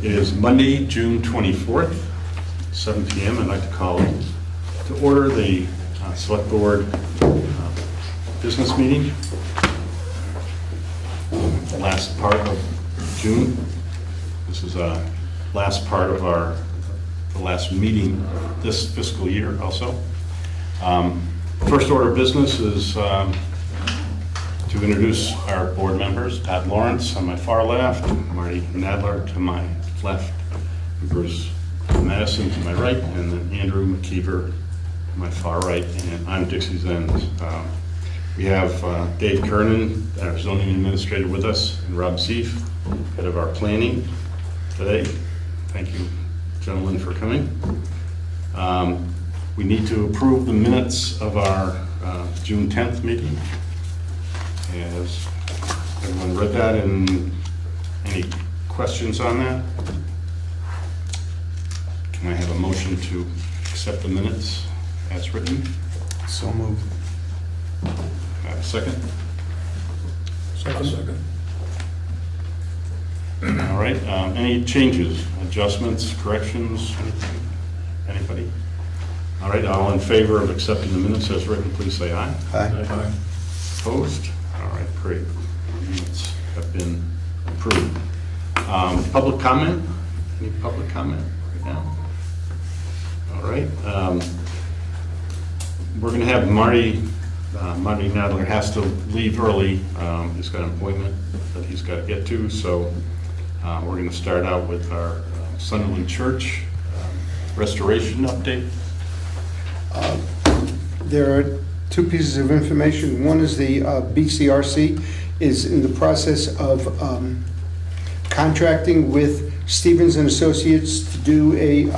It is Monday, June 24th, 7 p.m. I'd like to call to order the Select Board business meeting. The last part of June. This is last part of the last meeting this fiscal year also. First order of business is to introduce our board members. Pat Lawrence on my far left, Marty Nadler to my left, Bruce Madison to my right, and then Andrew McKeever to my far right, and I'm Dixie Zenz. We have Dave Kernan, our zoning administrator, with us, and Rob Zeef, head of our planning today. Thank you, gentlemen, for coming. We need to approve the minutes of our June 10th meeting. Has everyone read that, and any questions on that? Can I have a motion to accept the minutes as written? So moved. Have a second? Second. All right, any changes, adjustments, corrections, anything? Anybody? All right, all in favor of accepting the minutes as written, please say aye. Aye. Opposed? All right, great. Minutes have been approved. Public comment? Any public comment right now? All right. We're going to have Marty Nadler has to leave early. He's got an appointment that he's got to get to, so we're going to start out with our Sunderland Church restoration update. There are two pieces of information. One is the BCRC is in the process of contracting with Stevens and Associates to do a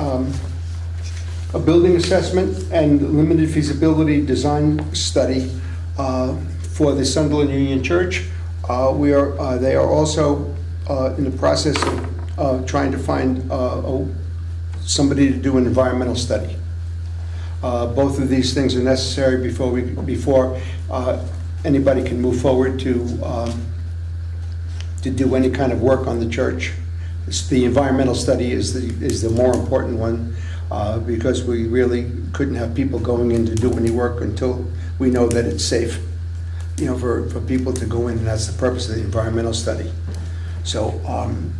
building assessment and limited feasibility design study for the Sunderland Union Church. They are also in the process of trying to find somebody to do an environmental study. Both of these things are necessary before anybody can move forward to do any kind of work on the church. The environmental study is the more important one because we really couldn't have people going in to do any work until we know that it's safe, for people to go in, and that's the purpose of the environmental study. So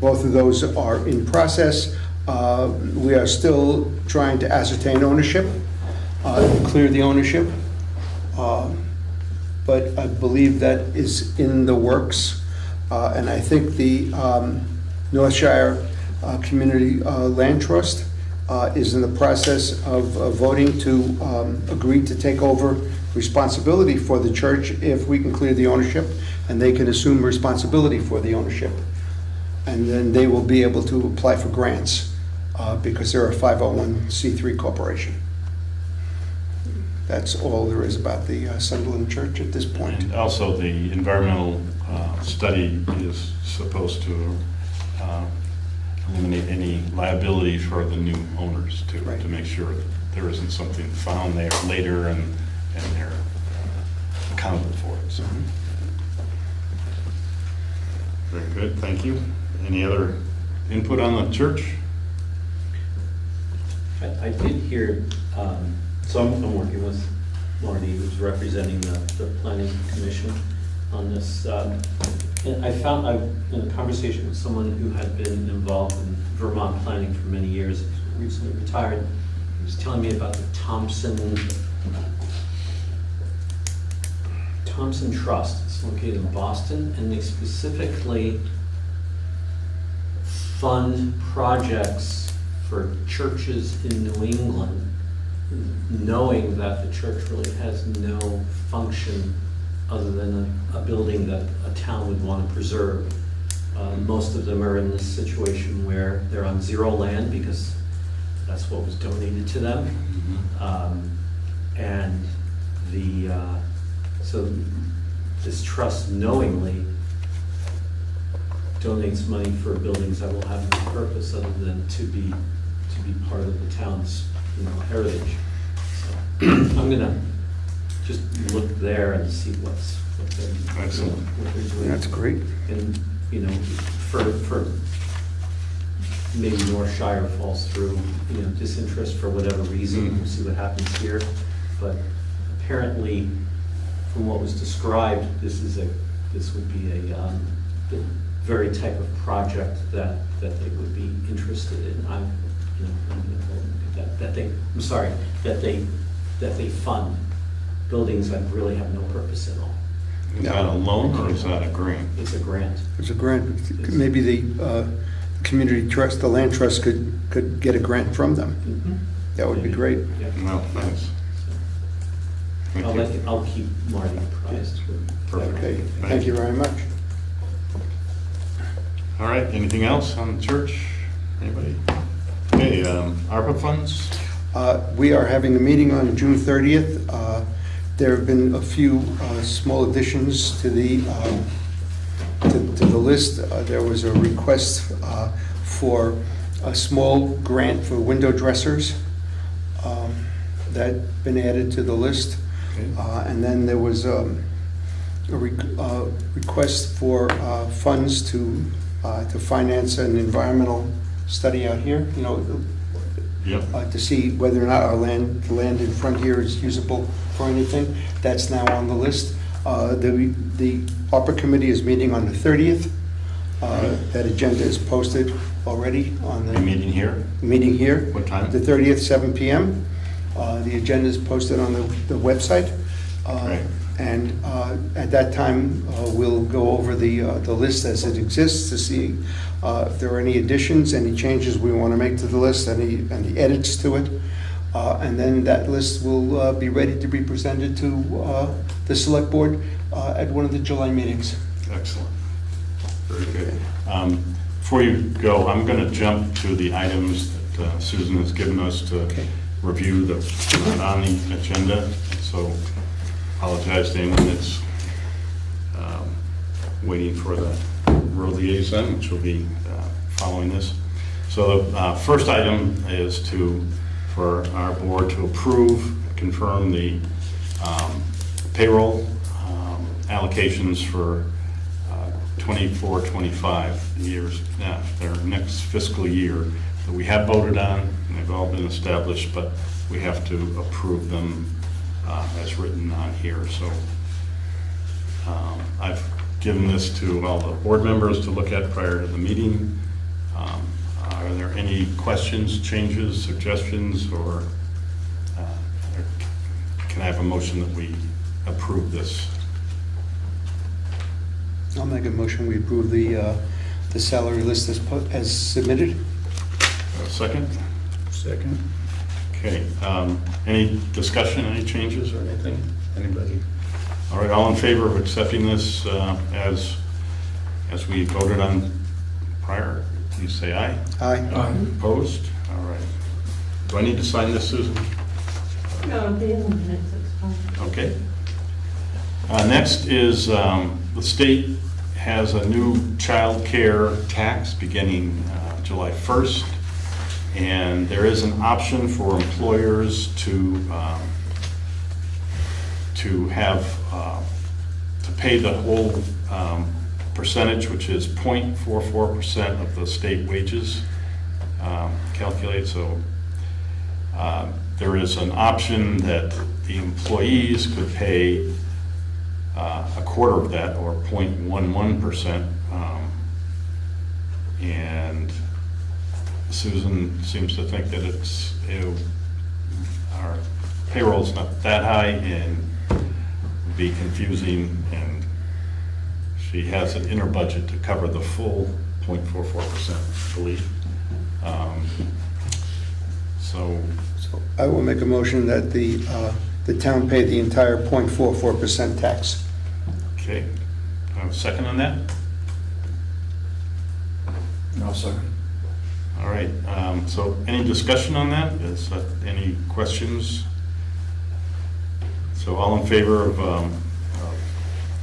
both of those are in process. We are still trying to ascertain ownership. Clear the ownership, but I believe that is in the works, and I think the Northshire Community Land Trust is in the process of voting to agree to take over responsibility for the church if we can clear the ownership, and they can assume responsibility for the ownership, and then they will be able to apply for grants because they're a 501c3 corporation. That's all there is about the Sunderland Church at this point. And also, the environmental study is supposed to eliminate any liability for the new owners too, Right. to make sure that there isn't something found there later and they're accountable for it. So. Very good, thank you. Any other input on the church? I did hear, so I'm working with Marty, who's representing the planning commission on this. And I found, in a conversation with someone who had been involved in Vermont planning for many years, recently retired, he was telling me about the Thompson Trust. It's located in Boston, and they specifically fund projects for churches in New England, knowing that the church really has no function other than a building that a town would want to preserve. Most of them are in this situation where they're on zero land because that's what was donated to them. And so this trust knowingly donates money for buildings that will have no purpose other than to be part of the town's heritage. So I'm gonna just look there and see what they're doing. That's great. And for maybe North Shire falls through, disinterest for whatever reason, we'll see what happens here. But apparently, from what was described, this would be the very type of project that they would be interested in. That they fund buildings that really have no purpose at all. Is that a loan or is that a grant? It's a grant. It's a grant. Maybe the community trust, the land trust could get a grant from them. Mhm. That would be great. Yeah. No, thanks. Thank you. I'll keep Marty apprised. Perfect. Okay, thank you very much. All right, anything else on the church? Anybody? Okay, ARPA funds? We are having a meeting on June 30th. There have been a few small additions to the list. There was a request for a small grant for window dressers that been added to the list. Okay. And then there was a request for funds to finance an environmental study out here, Yep. to see whether or not the land in front here is usable for anything. That's now on the list. The ARPA committee is meeting on the 30th. That agenda is posted already on The the meeting here? meeting here. What time? The 30th, 7 p.m. The agenda is posted on the website. Right. And at that time, we'll go over the list as it exists to see if there are any additions, any changes we want to make to the list, any edits to it. And then that list will be ready to be presented to the select board at one of the July meetings. Excellent. Very good. Before you go, I'm going to jump to the items that Susan has given us to Okay. review that are not on the agenda. So apologize to anyone that's waiting for the road liaison, which will be following this. So the first item is for our board to approve, confirm the payroll allocations for 24, 25 years, their next fiscal year that we have voted on, and they've all been established, but we have to approve them as written on here. So I've given this to all the board members to look at prior to the meeting. Are there any questions, changes, suggestions, or can I have a motion that we approve this? I'll make a motion, we approve the salary list as submitted. Second? Second. Okay. Any discussion, any changes or anything? Anybody? All right, all in favor of accepting this as we voted on prior, please say aye. Aye. Opposed? All right. Do I need to sign this, Susan? No, the other minutes, it's fine. Okay. Next is the state has a new child care tax beginning July 1st. And there is an option for employers to pay the whole percentage, which is 0.44% of the state wages calculated. So there is an option that the employees could pay a quarter of that, or 0.11%, and Susan seems to think that our payroll's not that high and would be confusing, and she has it in her budget to cover the full 0.44%, I believe. So So I will make a motion that the town pay the entire 0.44% tax. okay, I have a second on that? No, second. All right, so any discussion on that? Is that any questions? So all in favor of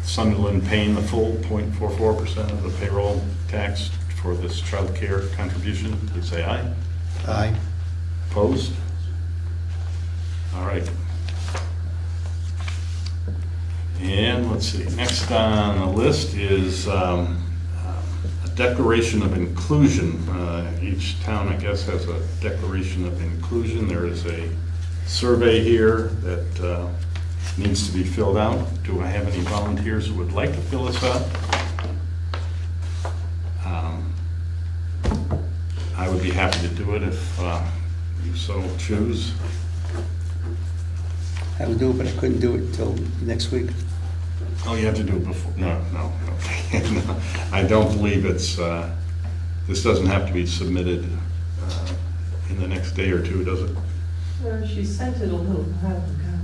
Sunderland paying the full 0.44% of the payroll tax for this child care contribution, please say aye. Aye. Opposed? All right. And let's see, next on the list is a declaration of inclusion. Each town, I guess, has a declaration of inclusion. There is a survey here that needs to be filled out. Do I have any volunteers who would like to fill this out? I would be happy to do it if you so choose. I would do it, but I couldn't do it until next week. Oh, you have to do it before, no, okay. No, I don't believe it's, this doesn't have to be submitted in the next day or two, does it? Well, she sent it a little while ago.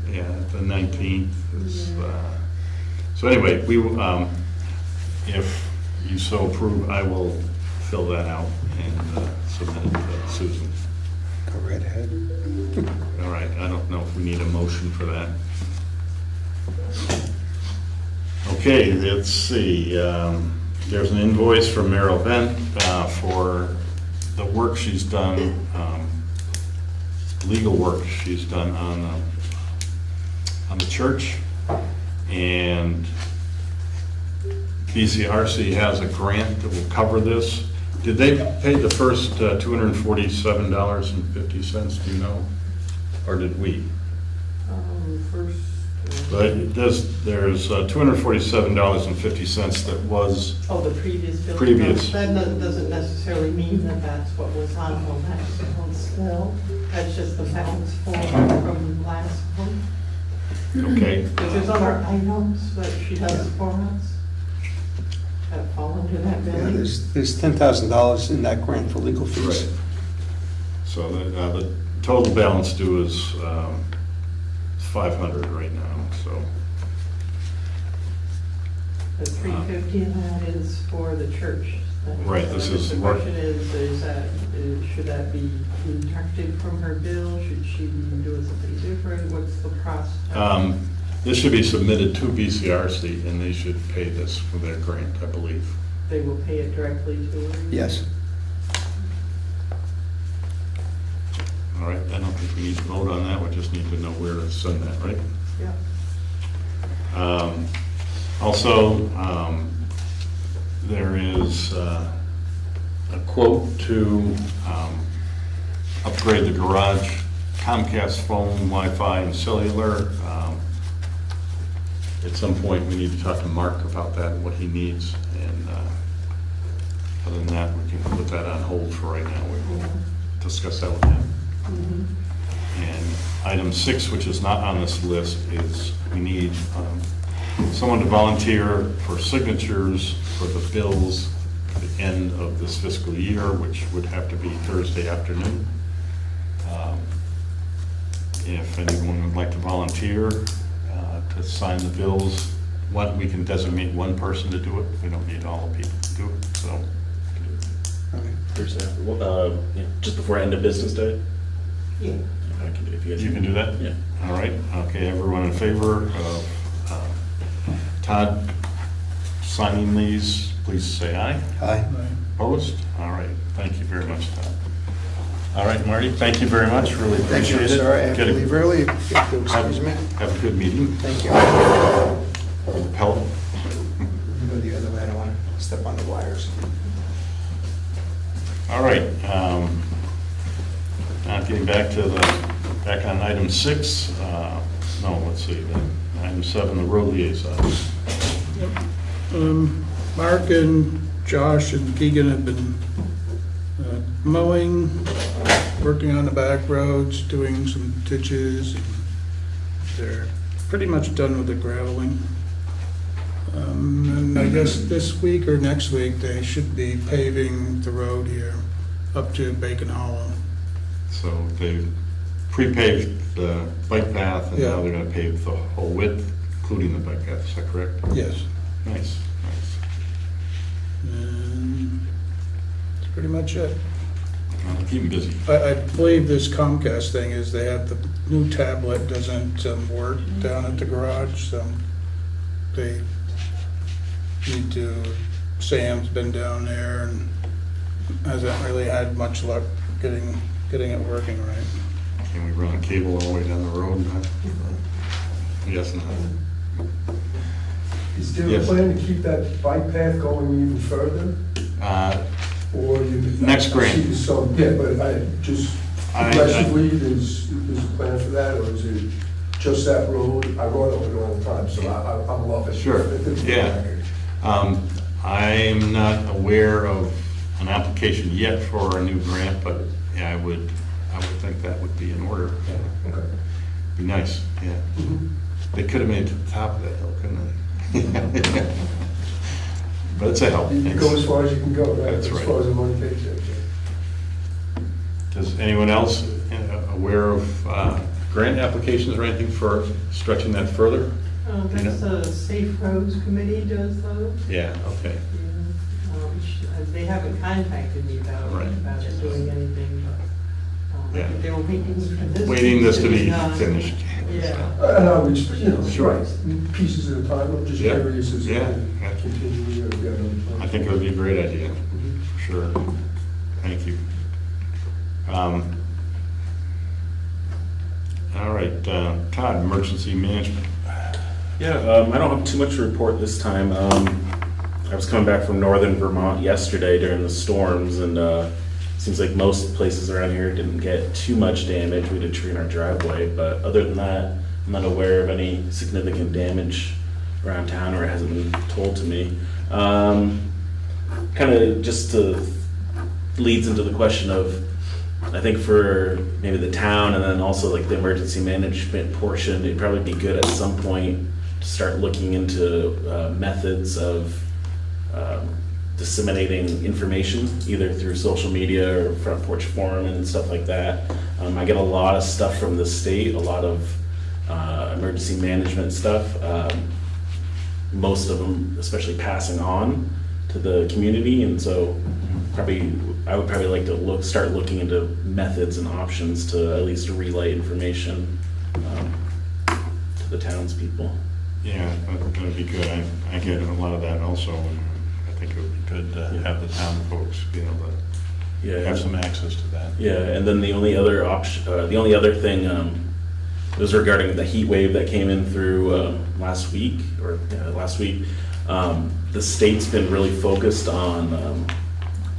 Yeah, the 19th is, so anyway, if you so approve, I will fill that out and submit it to Susan. Go right ahead. All right, I don't know if we need a motion for that. Okay, let's see, there's an invoice from Merrill Bent for the work she's done, legal work she's done on the church, and BCRC has a grant that will cover this. Did they pay the first $247.50, do you know? Or did we? First. But it does, there's $247.50 that was, Oh, the previous bill. Previous. That doesn't necessarily mean that that's what was on the last month's bill. That's just the balance from last month. okay, Because there's other items that she does for us that fall into that Yeah, billing. there's $10,000 in that grant for legal fees. right. So the total balance due is 500 right now, so. The 350 of that is for the church. Right, this is The work- question should that be deducted from her bill? Should she be doing something different? What's the process? This should be submitted to BCRC, and they should pay this for their grant, I believe. They will pay it directly to her? Yes. All right, I don't think we need to vote on that, we just need to know where to send that, right? Yeah. Also, there is a quote to upgrade the garage Comcast phone, Wi-Fi, and cellular. At some point, we need to talk to Mark about that and what he needs. And other than that, we can put that on hold for right now. We will discuss that with him. And item 6, which is not on this list, is we need someone to volunteer for signatures for the bills at the end of this fiscal year, which would have to be Thursday afternoon. If anyone would like to volunteer to sign the bills, we can designate one person to do it. We don't need all the people to do it, so. Thursday, just before end of business day? Yeah. I can do it if you guys. You can do that? Yeah. All right, okay, everyone in favor of Todd signing these, please say aye. Aye. Opposed? All right, thank you very much, Todd. All right, Marty, thank you very much, really Thank you, appreciate it. sir. I have Get to a- leave early. If you'll Excuse me. Have a good meeting. Thank you. Help. Go the other way. I don't want to step on the wires. All right, now getting back on item 6, let's see, item 7, the road liaison. Mark and Josh and Keegan have been mowing, working on the back roads, doing some ditches. They're pretty much done with the graveling. And I guess this week or next week, they should be paving the road here up to Bacon Hollow. So they pre-paved the bike path, and now Yeah. they're gonna pave the whole width, including the bike path, is that correct? Yes. Nice, nice. And that's pretty much it. Well, keep them busy. I believe this Comcast thing is they have the new tablet doesn't work down at the garage, so they need to, Sam's been down there and hasn't really had much luck getting it working right. Can we run a cable all the way down the road? Yes, no. Is there a Yes. plan to keep that bike path going even further? Or you? Next grant. I see some, yeah, but just progressively, there's a plan for that, or is it just that road? I rode over it all the time, so I love it. Sure, yeah. I'm not aware of an application yet for a new grant, but yeah, I would think that would be in order. Okay. Be nice, yeah. Mhm. They could have made it to the top of that hill, couldn't they? But it's a help. You go as far as you can go, right? That's right. As far as the money takes you. Does anyone else aware of grant applications or anything for stretching that further? That's the Safe Roads Committee does those. Yeah, okay. They haven't contacted me about Right. it doing anything, but Yeah. they were waiting for this. Waiting this to be done. finished. Yeah. And I would, Sure. pieces at a time, I'm just Yeah. curious as to Yeah. continue or if you have another plan. I think it would be a great idea, for sure. Thank you. All right, Todd, emergency management. Yeah, I don't have too much to report this time. I was coming back from northern Vermont yesterday during the storms, and seems like most places around here didn't get too much damage. We had a tree in our driveway, but other than that, I'm not aware of any significant damage around town, or it hasn't been told to me. Kind of just leads into the question of, I think for maybe the town and then also like the emergency management portion, it'd probably be good at some point to start looking into methods of disseminating information, either through social media or front porch forum and stuff like that. I get a lot of stuff from the state, a lot of emergency management stuff. Most of them, especially passing on to the community, and so I would probably like to start looking into methods and options to at least relay information to the townspeople. Yeah, that would be good. I get a lot of that also, and I think it would be good to have the town folks be able to have some access to that. Yeah, and then the only other option, the only other thing was regarding the heat wave that came in through last week. The state's been really focused on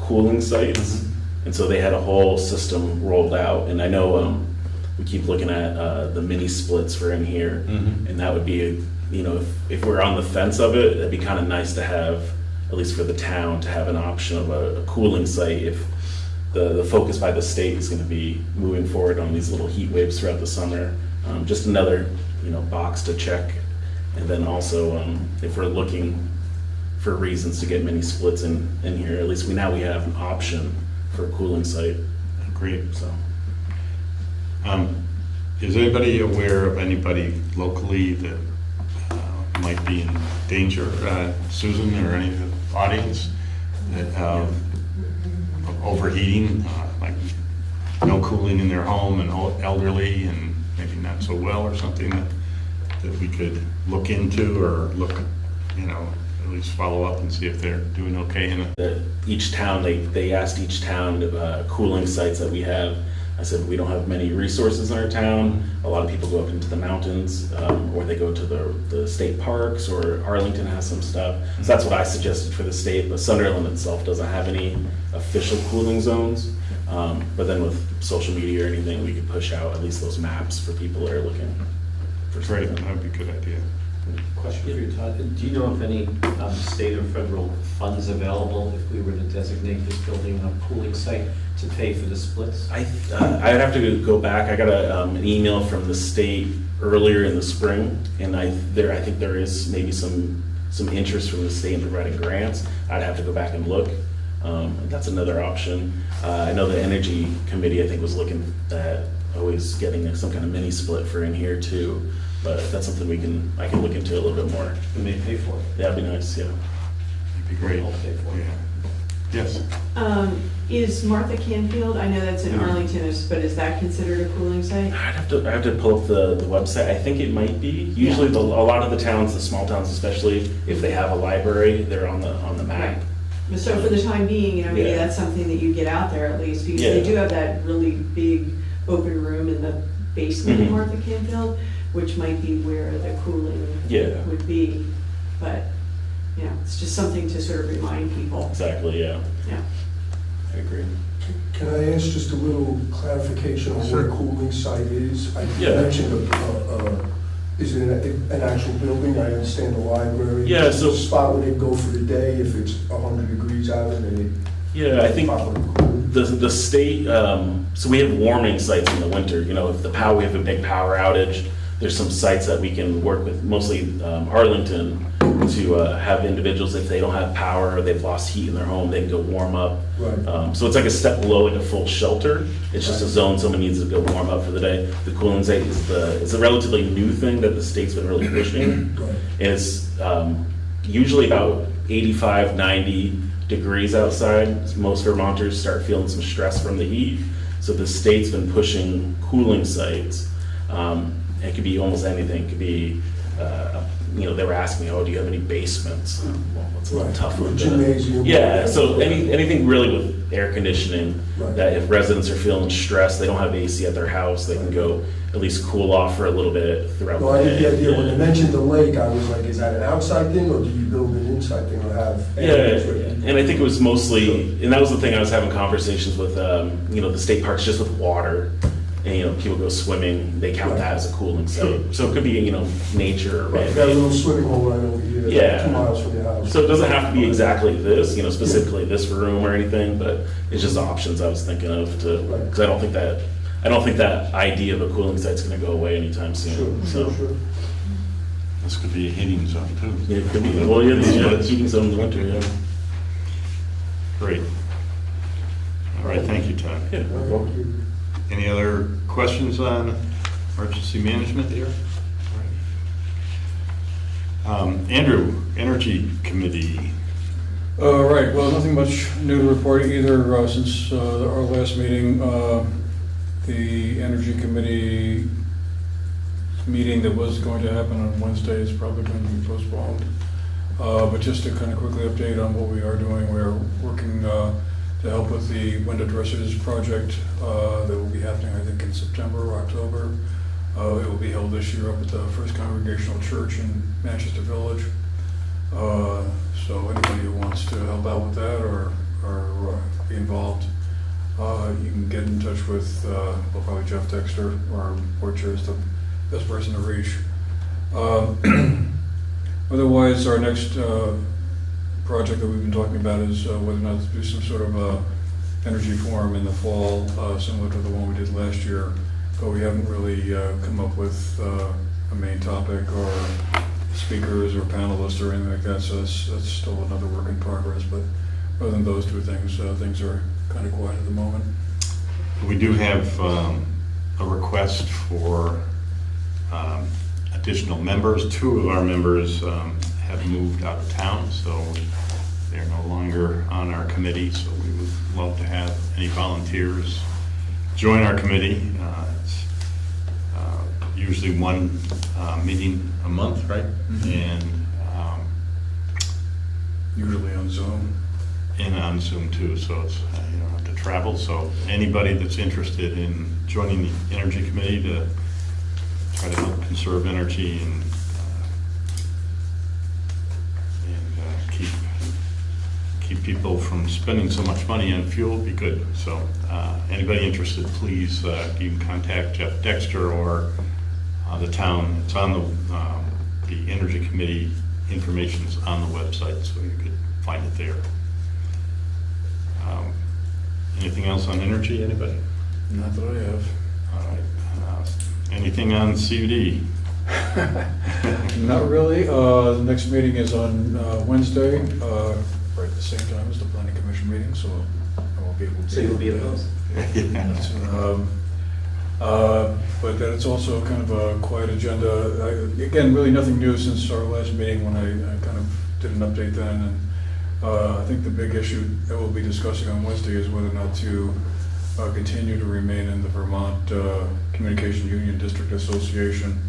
cooling sites, and so they had a whole system rolled out. And I know we keep looking at the mini splits for in here, and that would be, if we're on the fence of it, it'd be kind of nice to have, at least for the town, to have an option of a cooling site if the focus by the state is going to be moving forward on these little heat waves throughout the summer. Just another, box to check. And then also, if we're looking for reasons to get mini splits in here, at least we have an option for a cooling site. Great. So, is anybody aware of anybody locally that might be in danger, Susan or any of the audience, that of overheating, like no cooling in their home and elderly and maybe not so well or something that we could look into or look, at least follow up and see if they're doing okay in it? each town, they asked each town cooling sites that we have. I said, we don't have many resources in our town. A lot of people go up into the mountains, or they go to the state parks, or Arlington has some stuff. So that's what I suggested for the state, but Sunderland itself doesn't have any official cooling zones. But then with social media or anything, we could push out at least those maps for people that are looking for Great, something. that would be a good idea. Question for you, Todd. Do you know if any state or federal funds available if we were to designate this building a cooling site to pay for the splits? I'd have to go back. I got an email from the state earlier in the spring, and I think there is maybe some interest from the state in providing grants. I'd have to go back and look. That's another option. I know the Energy Committee, I think, was looking at always getting some kind of mini split for in here too. But that's something I can look into a little bit more. We may pay for it. That'd be nice, yeah. That'd be great. I'll pay for it. Yeah. Yes. Is Martha Canfield, I know that's in Arlington, but is that considered a cooling site? I have to pull up the website. I think it might be. Usually a lot of the towns, the small towns especially, if they have a library, they're on the map. Right. So for the time being, maybe Yeah. that's something that you get out there at least, because Yeah. they do have that really big open room in the basement of Mhm. Martha Canfield, which might be where the cooling Yeah. would be. but, you know, it's just something to sort of remind people. Exactly, yeah, Yeah. I agree. Can I ask just a little clarification on what a cooling site is? I Yeah. mentioned, is it an actual building? I understand the library. Yeah, Is it so- a spot where they go for the day if it's 100 degrees out and they Yeah, I think properly cool? the state, so we have warming sites in the winter, you know, if we have a big power outage, there's some sites that we can work with, mostly Arlington, to have individuals, if they don't have power or they've lost heat in their home, they can go warm up. Right. So it's like a step below, like a full shelter. It's just a zone someone needs to go warm up for the day. The cooling site it's a relatively new thing that the state's been really pushing. Right. And it's usually about 85, 90 degrees outside. Most Vermonters start feeling some stress from the heat. So the state's been pushing cooling sites. It could be almost anything. It could be, you know, they were asking me, oh, do you have any basements? Well, it's a little Right. tough with Gymnasium. Yeah, so anything really with air conditioning, Right. that if residents are feeling stressed, they don't have AC at their house, they can go at least cool off for a little bit throughout No, the I day. didn't get the idea. When Yeah. they mentioned the lake, I was like, is that an outside thing or do you build an inside thing or have? Yeah, and I think it was mostly, and that was the thing I was having conversations with, you know, the state parks just with water. And, you know, people go swimming, they count that as a cooling site. So it could be, you know, nature or Right, you got a man-made. little swimming hole right over here, Yeah. 2 miles from your house. So it doesn't have to be exactly this, you know, specifically this room or anything, but it's just options I was thinking of to, Right. because I don't think that idea of a cooling site's gonna go away anytime soon. Sure, So sure. This could be a heating zone too. yeah, it could be, well, yeah, these heating zones in the winter, yeah. Great. All right, thank you, Todd. Yeah. Thank you. Any other questions on emergency management here? Andrew, Energy Committee. Right, well, nothing much new to report either since our last meeting. The Energy Committee meeting that was going to happen on Wednesday is probably going to be postponed. But just to kind of quickly update on what we are doing, we're working to help with the window dressers project that will be happening, I think, in September or October. It will be held this year up at the First Congregational Church in Manchester Village. So anybody who wants to help out with that or be involved, you can get in touch with, well, probably Jeff Dexter, or board chair is the best person to reach. Otherwise, our next project that we've been talking about is whether or not to do some sort of energy forum in the fall, similar to the one we did last year, but we haven't really come up with a main topic or speakers or panelists or anything like that, so that's still another work in progress. But other than those two things, things are kind of quiet at the moment. We do have a request for additional members. 2 of our members have moved out of town, so they're no longer on our committee, so we would love to have any volunteers join our committee. It's usually one meeting a month, right? And Usually on Zoom. and on Zoom too, so it's, you don't have to travel. So anybody that's interested in joining the Energy Committee to try to help conserve energy and keep people from spending so much money on fuel would be good. So anybody interested, please, you can contact Jeff Dexter or the town. It's on the Energy Committee information's on the website, so you could find it there. Anything else on energy, anybody? Not that I have. All right. Anything on CUD? Not really. The next meeting is on Wednesday, right at the same time as the planning commission meeting, so I won't be able to. So you'll be at those? But then it's also kind of a quiet agenda. Again, really nothing new since our last meeting when I kind of did an update then. And I think the big issue that we'll be discussing on Wednesday is whether or not to continue to remain in the Vermont Communication Union District Association.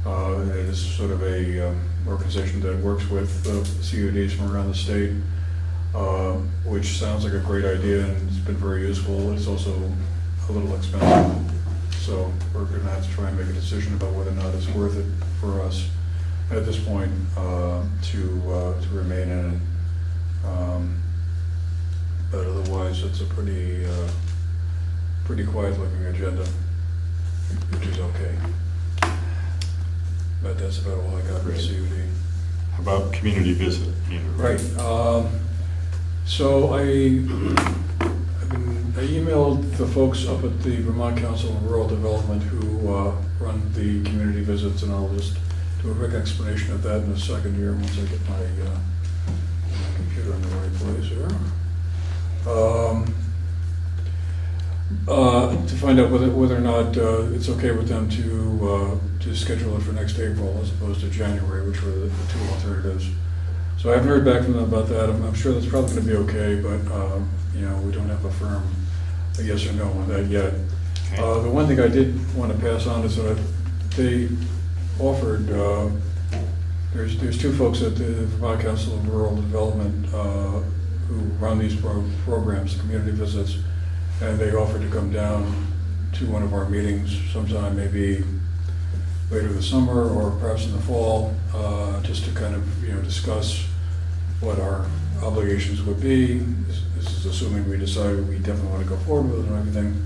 It is sort of a organization that works with CUDs from around the state, which sounds like a great idea and it's been very useful. It's also a little expensive, so we're going to have to try and make a decision about whether or not it's worth it for us. at this point to remain in it. But otherwise, it's a pretty quiet looking agenda, which is okay. But that's about all I got for Great. CUD. How about community visit? Right. So I emailed the folks up at the Vermont Council on Rural Development who run the community visits, and I'll just do a quick explanation of that in a second here once I get my computer in the right place here. To find out whether or not it's okay with them to schedule it for next April as opposed to January, which were the two alternatives. So I haven't heard back from them about that. I'm sure that's probably going to be okay, but we don't have a firm yes or no on that yet. Okay. The one thing I did want to pass on is that they offered. There's two folks at the Vermont Council of Rural Development who run these programs, community visits, and they offered to come down to one of our meetings sometime, maybe later this summer or perhaps in the fall, just to kind of discuss what our obligations would be. This is assuming we decided we definitely want to go forward with it and everything,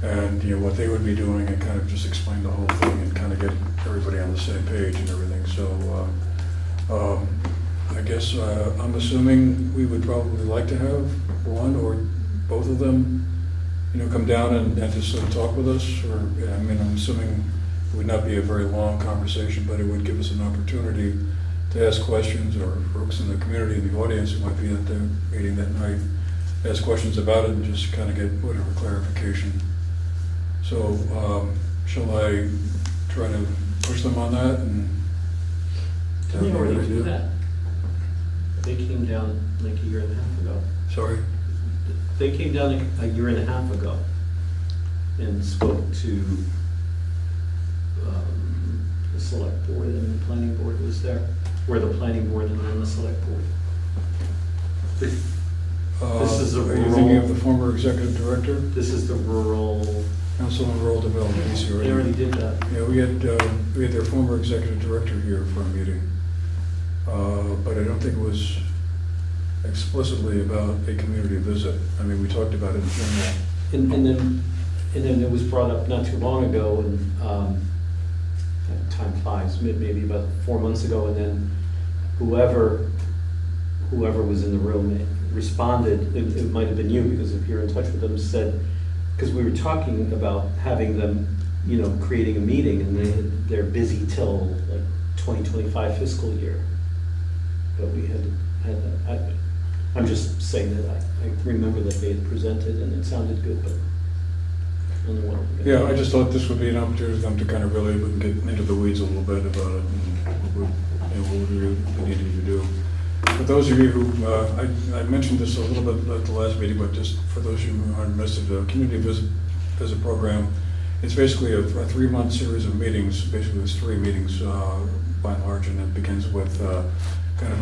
and what they would be doing, and kind of just explain the whole thing and kind of get everybody on the same page and everything. So I guess I'm assuming we would probably like to have one or both of them come down and just sort of talk with us, or I'm assuming it would not be a very long conversation, but it would give us an opportunity to ask questions, or folks in the community, in the audience who might be at the meeting that night, ask questions about it and just kind of get whatever clarification. So shall I try to push them on that? And Didn't they already do that? They came down like a year and a half ago. Sorry? They came down a year and a half ago and spoke to the select board, and the planning board was there, or the planning board and then the select board. This is a Are you thinking rural, of the former executive director? this is the rural, Council on Rural Development, they already did that. Yeah, we had their former executive director here for a meeting, but I don't think it was explicitly about a community visit. I mean, we talked about it in general. And then it was brought up not too long ago, and time flies, maybe about 4 months ago, and then whoever was in the room responded, it might have been you, because if you're in touch with them, said, because we were talking about having them, creating a meeting, and they're busy till like 2025 fiscal year. But we had that. I'm just saying that I remember that they had presented and it sounded good, but I don't know what. Yeah, I just thought this would be an opportunity for them to kind of really get into the weeds a little bit about it and what we really needed to do. For those of you who, I mentioned this a little bit at the last meeting, but just for those of you who aren't missed it, the community visit program, it's basically a 3-month series of meetings. Basically, there's 3 meetings by and large, and it begins with kind of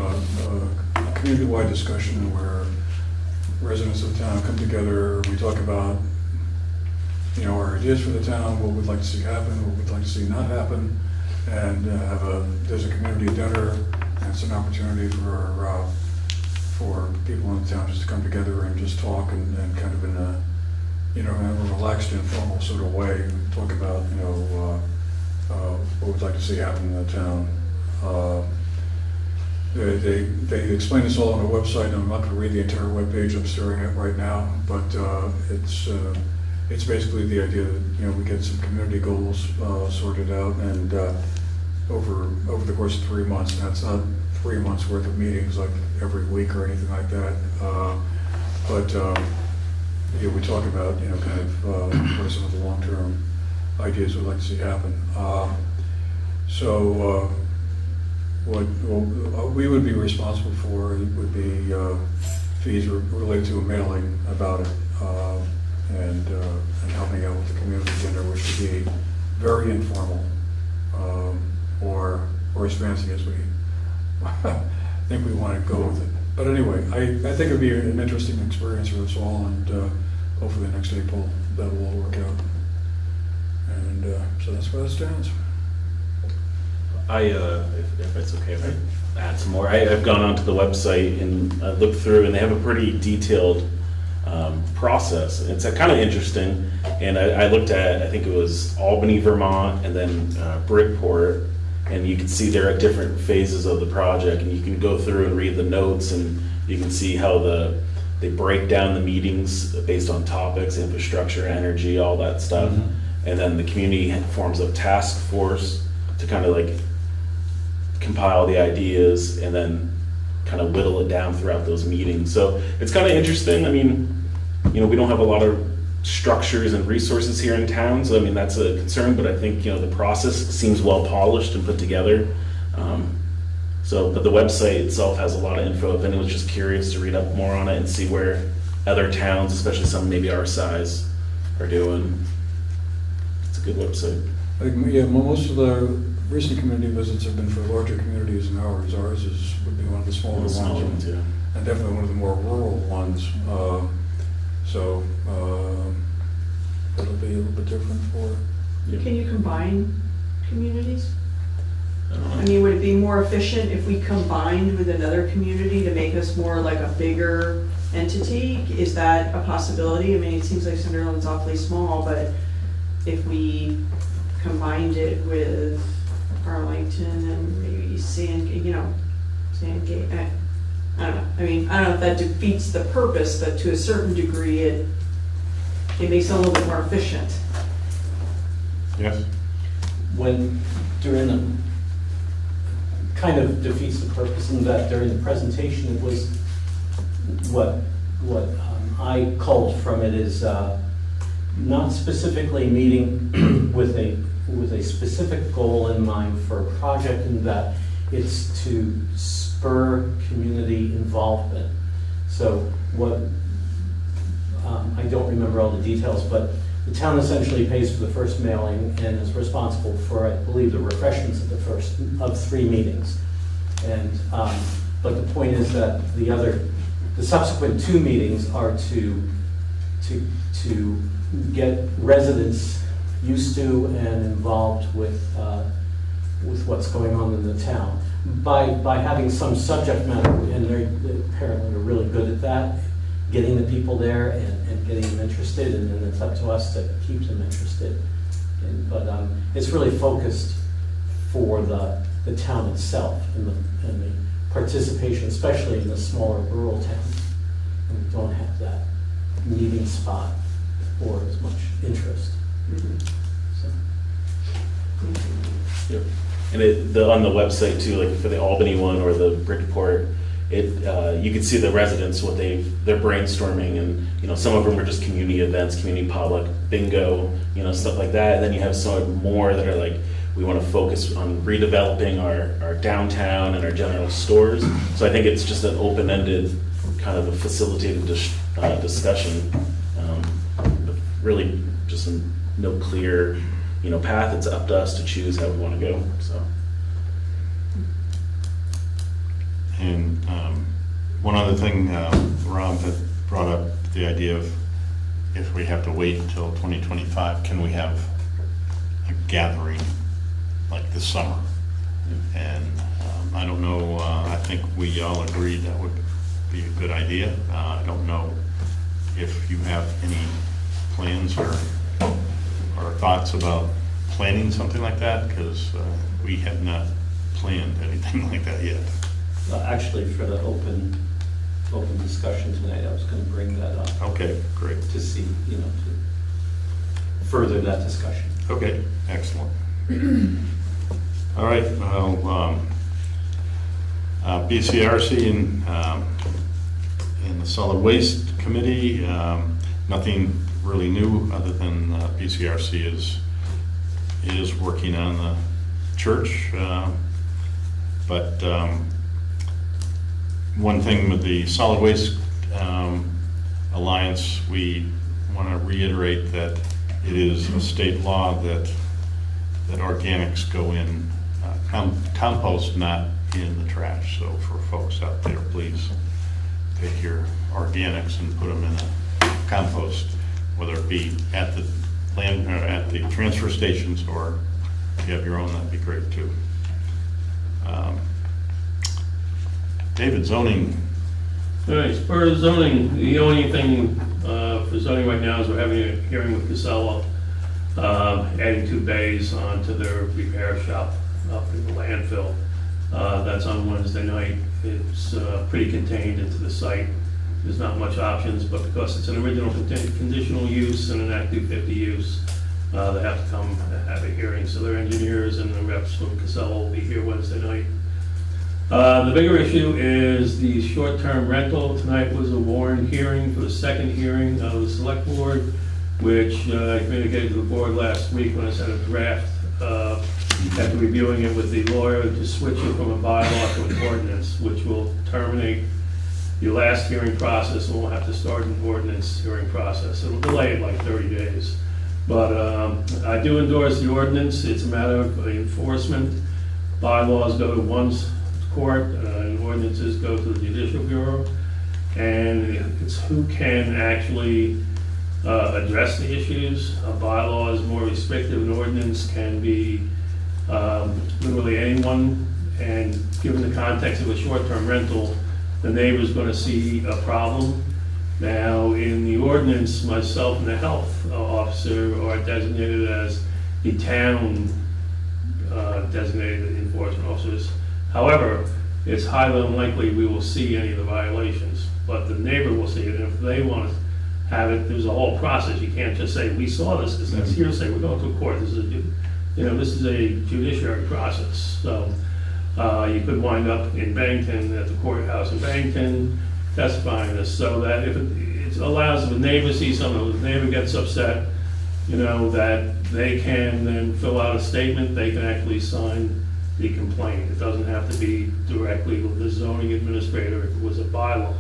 a community-wide discussion where residents of the town come together. We talk about our ideas for the town, what we'd like to see happen, what we'd like to see not happen, and there's a community dinner, and it's an opportunity for people in the town just to come together and just talk and kind of in a in a relaxed, informal sort of way, talk about what we'd like to see happen in the town. They explain this all on their website, and I'm not going to read the entire webpage I'm staring at right now, but it's basically the idea that we get some community goals sorted out, and over the course of 3 months. And that's not 3 months worth of meetings like every week or anything like that, but we talk about kind of what are some of the long-term ideas we'd like to see happen. What we would be responsible for would be fees related to a mailing about it, and helping out with the community dinner, which would be very informal, or as fancy as we think we want to go with it. But anyway, I think it'd be an interesting experience for us all, and hopefully next April that'll all work out. And so that's where that stands. if it's okay, if I add some more, I've gone onto the website and looked through, and they have a pretty detailed process. It's kind of interesting, and I looked at, I think it was Albany, Vermont, and then Bridgeport, and you can see they're at different phases of the project, and you can go through and read the notes, and you can see how they break down the meetings based on topics, infrastructure, energy, all that stuff. And then the community forms a task force to kind of like compile the ideas and then kind of whittle it down throughout those meetings. So it's kind of interesting. I mean, you know, we don't have a lot of structures and resources here in town, so I mean, that's a concern, but I think, you know, the process seems well polished and put together. But the website itself has a lot of info if anyone's just curious to read up more on it and see where other towns, especially some maybe our size, are doing. It's a good website. Yeah, most of the recent community visits have been for larger communities than ours. Ours would be one of the smaller One of the smaller ones. ones, yeah. And definitely one of the more rural ones. So that'll be a little bit different for. Can you combine communities? I don't know. I mean, would it be more efficient if we combined with another community to make us more like a bigger entity? Is that a possibility? I mean, it seems like Sunderland's awfully small, but if we combined it with Arlington and maybe Sandgate, I don't know. I mean, I don't know if that defeats the purpose, but to a certain degree, it makes it a little bit more efficient. Yes? During the, kind of defeats the purpose in that during the presentation, it was what I culled from it is not specifically meeting with a specific goal in mind for a project, in that it's to spur community involvement. So what, I don't remember all the details, but the town essentially pays for the first mailing and is responsible for, I believe, the refreshments of the first of 3 meetings. And but the point is that the subsequent 2 meetings are to get residents used to and involved with what's going on in the town by having some subject matter, and they apparently are really good at that, getting the people there and getting them interested, and then it's up to us to keep them interested. But it's really focused for the town itself and the participation, especially in the smaller rural towns. And we don't have that meeting spot or as much interest. So. Yep. And on the website too, like for the Albany one or the Bridgeport, you can see the residents, what they're brainstorming, and you know, some of them are just community events, community potluck, bingo, you know, stuff like that. And then you have some more that are like, we want to focus on redeveloping our downtown and our general stores. So I think it's just an open-ended kind of a facilitated discussion, but really just no clear, you know, path. It's up to us to choose how we want to go. So. And one other thing, Rob had brought up the idea of if we have to wait until 2025, can we have a gathering like this summer? And I don't know, I think we all agreed that would be a good idea. I don't know if you have any plans or thoughts about planning something like that, because we have not planned anything like that yet. Actually, for the open discussion tonight, I was going to bring that up. Okay, great. To see, you know, to further that discussion. Okay, excellent. All right, well, BCRC and the Solid Waste Committee, nothing really new other than BCRC is working on the church, but one thing with the Solid Waste Alliance, we want to reiterate that it is a state law that organics go in compost, not in the trash. So for folks out there, please take your organics and put them in a compost, whether it be at the land or at the transfer stations, or if you have your own, that'd be great too. David, zoning, All right, for zoning, the only thing for zoning right now is we're having a hearing with Casella, adding 2 bays onto their repair shop up in the landfill. That's on Wednesday night. It's pretty contained into the site. There's not much options, but because it's an original conditional use and an active 50 use, they have to come have a hearing. So their engineers and the reps from Casella will be here Wednesday night. The bigger issue is the short-term rental. Tonight was a warrant hearing for the second hearing of the select board, which I communicated to the board last week when I sent a draft, after reviewing it with the lawyer, to switch it from a bylaw to an ordinance, which will terminate your last hearing process, and we'll have to start an ordinance hearing process. It'll delay it like 30 days. But I do endorse the ordinance. It's a matter of enforcement. Bylaws go to one court, and ordinances go to the Judicial Bureau. And it's who can actually address the issues. A bylaw is more restrictive. An ordinance can be literally anyone. And given the context of a short-term rental, the neighbor's going to see a problem. Now, in the ordinance, myself and the health officer are designated as the town designated enforcement officers. However, it's highly unlikely we will see any of the violations, but the neighbor will see it. And if they want to have it, there's a whole process. You can't just say, we saw this, that's hearsay, we're going to court. This is a judiciary process. So you could wind up in Bennington, at the courthouse in Bennington, testifying this, so that if it allows, if a neighbor sees something, if the neighbor gets upset, that they can then fill out a statement, they can actually sign the complaint. It doesn't have to be directly with the zoning administrator if it was a bylaw.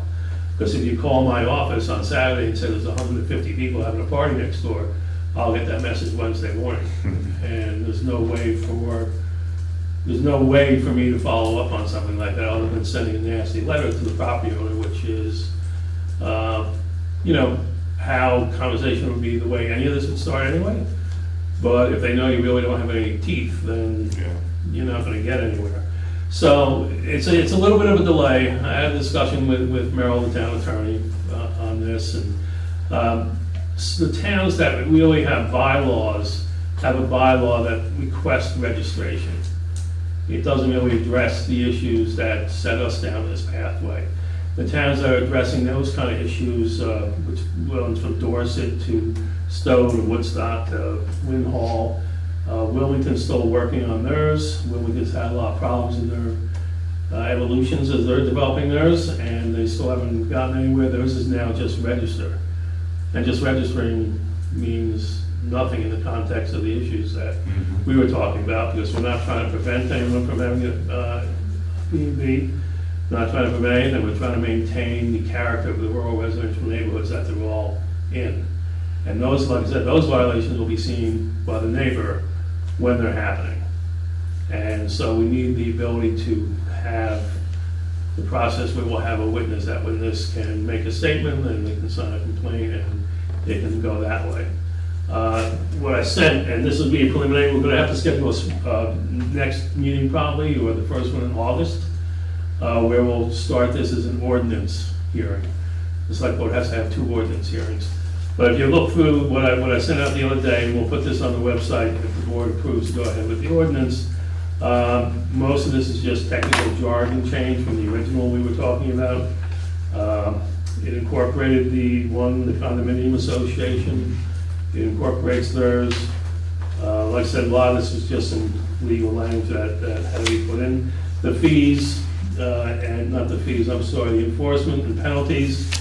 Because if you call my office on Saturday and say there's 150 people having a party next door, I'll get that message Wednesday morning. And there's no way for me to follow up on something like that other than sending a nasty letter to the property owner, which is, how conversation would be the way any of this would start anyway. But if they know you really don't have any teeth, then you're not going to get anywhere. So it's a little bit of a delay. I had a discussion with Merrill, the town attorney, on this, and the towns that really have bylaws have a bylaw that requests registration. It doesn't really address the issues that set us down this pathway. The towns that are addressing those kind of issues, which runs from Dorset to Stowe to Woodstock to Wynn Hall, Wilmington's still working on theirs. Wilmington's had a lot of problems in their evolutions as they're developing theirs, and they still haven't gotten anywhere. Theirs is now just register. And just registering means nothing in the context of the issues that we were talking about, because we're not trying to prevent anyone from having a B&B. We're not trying to prevent anything. We're trying to maintain the character of the rural residential neighborhoods that they're all in. And those, like I said, those violations will be seen by the neighbor when they're happening. And so we need the ability to have the process where we'll have a witness. That witness can make a statement, and they can sign a complaint, and they can go that way. What I sent, and this will be a preliminary, we're going to have to schedule a next meeting probably, or the first one in August, where we'll start this as an ordinance hearing. The select board has to have 2 ordinance hearings. But if you look through what I sent out the other day, and we'll put this on the website if the board approves to go ahead with the ordinance, most of this is just technical jargon change from the original we were talking about. It incorporated the condominium association. It incorporates theirs. Like I said, a lot of this is just some legal language that had to be put in. The fees, and not the fees, I'm sorry, the enforcement and penalties.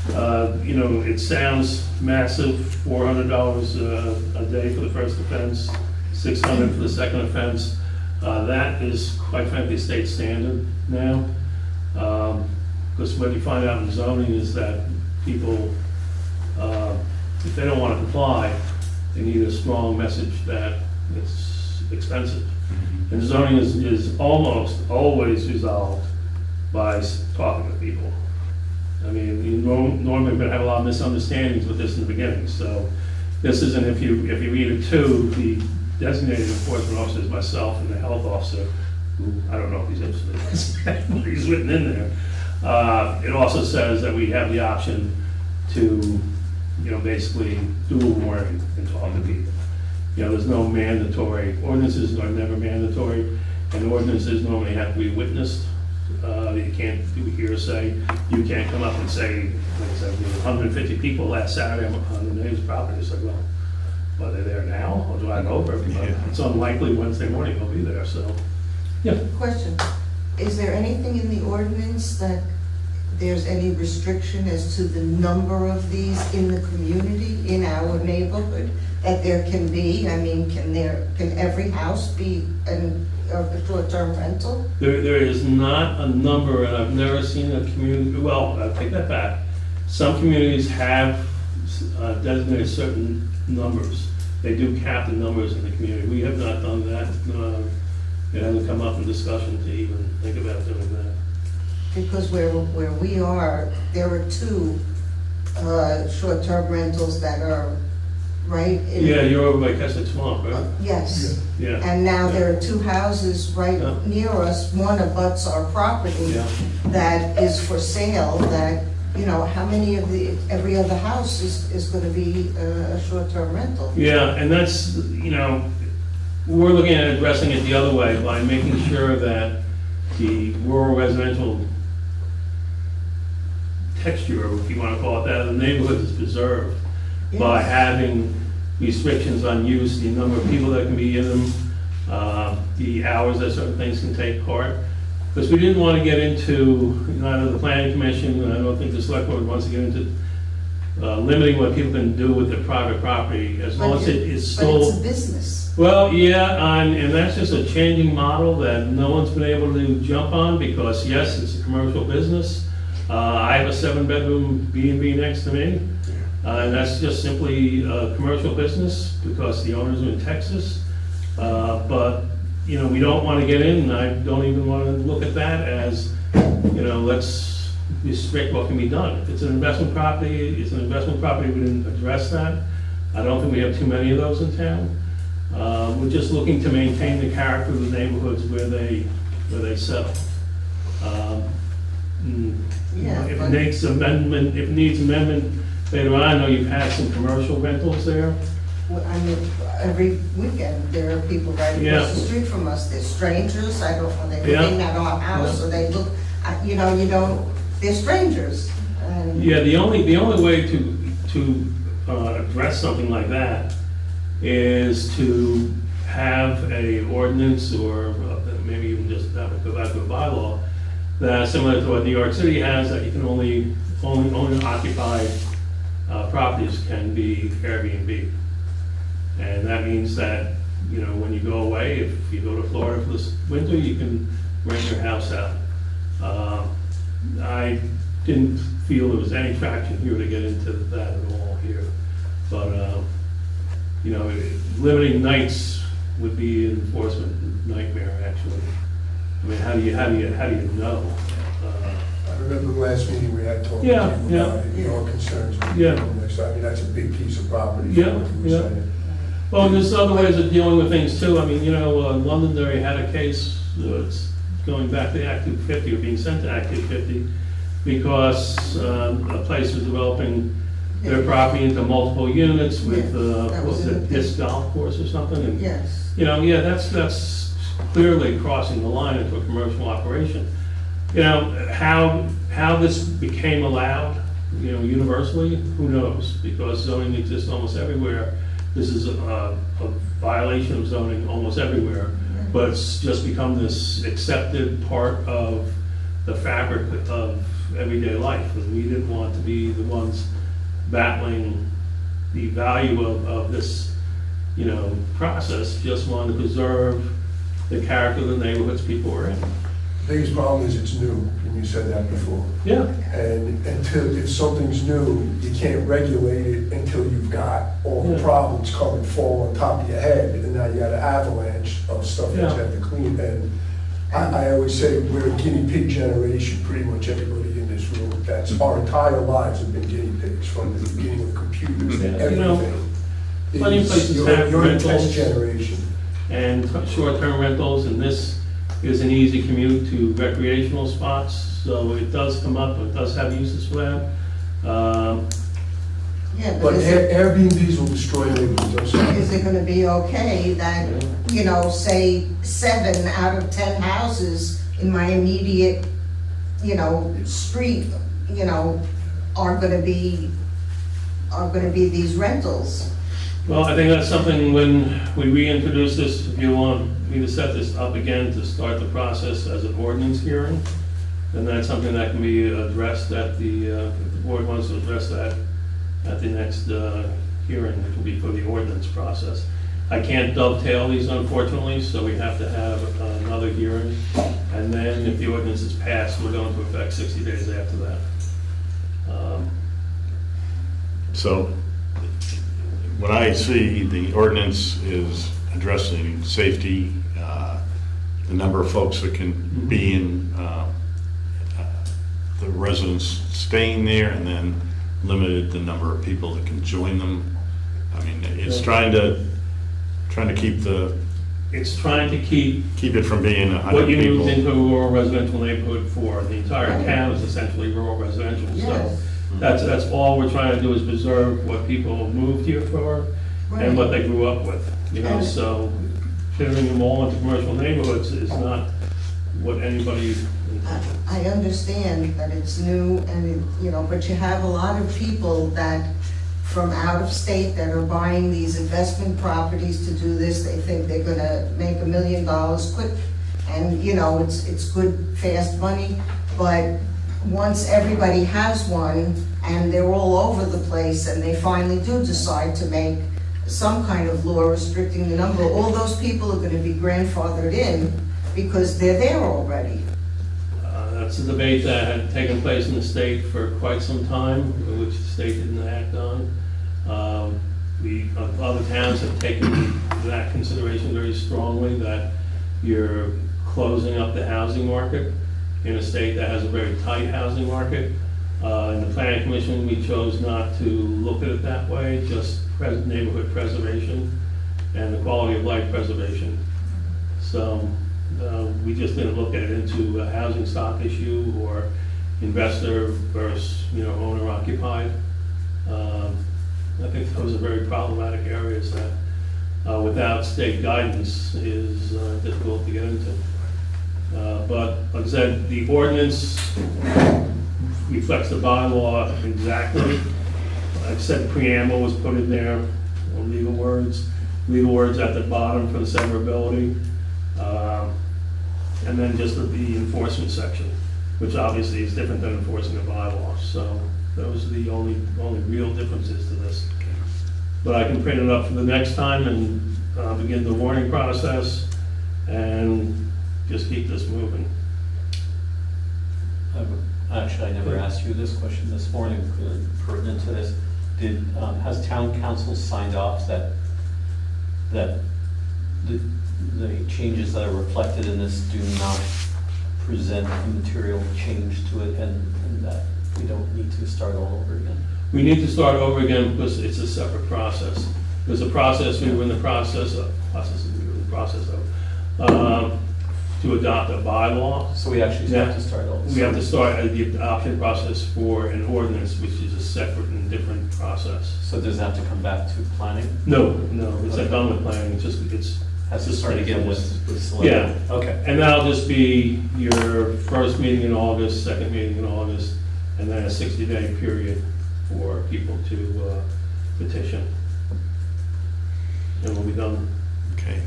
It sounds massive, $400 a day for the first offense, $600 for the second offense. That is, quite frankly, state standard now. Because what you find out in zoning is that people, if they don't want to comply, they need a strong message that it's expensive. And zoning is almost always resolved by talking to people. I mean, you normally going to have a lot of misunderstandings with this in the beginning. So this isn't, if you read it too, the designated enforcement officer is myself and the health officer. who, I don't know if he's interested in this, but he's written in there. It also says that we have the option to, basically do a warning and talk to people. There's no mandatory, ordinances are never mandatory, and ordinances normally have to be witnessed. You can't do hearsay, you can't come up and say, like I said, 150 people last Saturday on the neighbor's property. It's like, well, are they there now? I'll drive over, but it's unlikely Wednesday morning they'll be there, so, yeah. Question, is there anything in the ordinance that there's any restriction as to the number of these in the community, in our neighborhood, that there can be? I mean, can every house be a short-term rental? There is not a number, and I've never seen a community, well, I'll take that back. Some communities have designated certain numbers. They do cap the numbers in the community. We have not done that. It hasn't come up in discussion to even think about doing that. Because where we are, there are two short-term rentals that are right in. Yeah, you're over by Keswick Swamp, right? Yes. Yeah. And now there are two houses right Yeah. near us, one abuts our property Yeah. that is for sale, that, how many of every other house is gonna be a short-term rental? Yeah, and that's, we're looking at addressing it the other way by making sure that the rural residential texture, if you want to call it that, of the neighborhood is preserved by Yes. having restrictions on use, the number of people that can be in them, the hours that certain things can take part. Because we didn't want to get into, either the planning commission, and I don't think the select board wants to get into limiting what people can do with their private property, as long as it is But it's still. a business. Well, yeah, and that's just a changing model that no one's been able to jump on, because yes, it's a commercial business. I have a 7-bedroom B&B next to me, and that's just simply a commercial business because the owners are in Texas. But, we don't want to get in, and I don't even want to look at that as, let's restrict what can be done. If it's an investment property, it's an investment property, we didn't address that. I don't think we have too many of those in town. We're just looking to maintain the character of the neighborhoods where they settle. Yeah, If but- it needs amendment later on, I know you've had some commercial rentals there. Well, I mean, every weekend, there are people right Yeah. across the street from us. They're strangers. I don't know, they Yeah. come in at our house, or they look, they're strangers. And Yeah, the only way to address something like that is to have a ordinance, or maybe even just have it go back to a bylaw, that's similar to what New York City has, that you can only occupied properties can be Airbnb. And that means that, when you go away, if you go to Florida for this winter, you can rent your house out. I didn't feel there was any traction here to get into that at all here. But, limiting nights would be an enforcement nightmare, actually. I mean, how do you know? I remember the last meeting we had talking to Yeah, you yeah. about it, your concerns with Yeah. this. I mean, that's a big piece of property. Yeah, what you were yeah. saying. Well, there's other ways of dealing with things too. I mean, Londonderry had a case, it's going back to Act 250, or being sent to Act 250, because a place was developing their property into multiple units with, that what was was in it, the- disc golf course or something? And, yes, that's clearly crossing the line into a commercial operation. How this became allowed, universally, who knows? Because zoning exists almost everywhere. This is a violation of zoning almost everywhere, but it's just become this accepted part of the fabric of everyday life. And we didn't want to be the ones battling the value of this, process. Just wanted to preserve the character of the neighborhoods people were in. Biggest problem is it's new, and you said that before. Yeah, And if something's new, you can't regulate it until you've got all the Yeah. problems come and fall on top of your head, and now you got an avalanche of stuff that you Yeah. have to clean. And I always say, we're a guinea pig generation, pretty much everybody in this room. That's, our entire lives have been guinea pigs, from the beginning of computers Yeah, and you know, everything. plenty of It's- places you're- have You're a rentals. test generation. and short-term rentals, and this is an easy commute to recreational spots, so it does come up, it does have uses for that. Yeah, But but Airbnbs will destroy neighborhoods, I'm sorry. is it gonna be okay that, you know, say 7 out of 10 houses in my immediate, you know, street, you know, are gonna be these rentals? Well, I think that's something when we reintroduce this, if you want me to set this up again to start the process as an ordinance hearing, then that's something that can be addressed at the, if the board wants to address that at the next hearing, which will be for the ordinance process. I can't dovetail these unfortunately, so we have to have another hearing. And then if the ordinance is passed, we're going to effect 60 days after that. So when I see the ordinance is addressing safety, the number of folks that can be in the residents staying there, and then limited the number of people that can join them. I mean, it's trying to keep It's trying to keep it from being 100 what you people. moved into a rural residential neighborhood for. The entire town is essentially rural residential, so Yes. that's all we're trying to do is preserve what people moved here for and what they grew up with, you know, And- so turning them all into commercial neighborhoods is not what anybody. I understand that it's new and, you know, but you have a lot of people that, from out of state, that are buying these investment properties to do this. They think they're gonna make $1 million quick, and, you know, it's good, fast money. But once everybody has one, and they're all over the place, and they finally do decide to make some kind of law restricting the number, all those people are gonna be grandfathered in because they're there already. That's a debate that had taken place in the state for quite some time, which the state didn't act on. Other towns have taken that consideration very strongly, that you're closing up the housing market in a state that has a very tight housing market. In the planning commission, we chose not to look at it that way, just neighborhood preservation and the quality of life preservation. So we just didn't look at it into a housing stock issue or investor versus, you know, owner occupied. I think those are very problematic areas that without state guidance is difficult to get into. But like I said, the ordinance reflects the bylaw exactly. Like I said, preamble was put in there, legal words at the bottom for the severability. And then just the enforcement section, which obviously is different than enforcing a bylaw. So those are the only real differences to this. But I can print it up for the next time and begin the warning process and just keep this moving. Actually, I never asked you this question this morning, pertinent to this. Has town council signed off that the changes that are reflected in this do not present a material change to it, and that we don't need to start all over again? We need to start over again because it's a separate process. There's a process, we were in the process of, to adopt a bylaw. So we actually have to start all. We have to start the adoption process for an ordinance, which is a separate and different process. So does it have to come back to planning? No, it's not done with planning, it's Has to just start again with select? Yeah. Okay. And that'll just be your first meeting in August, second meeting in August, and then a 60-day period for people to petition. And we'll be done. Okay,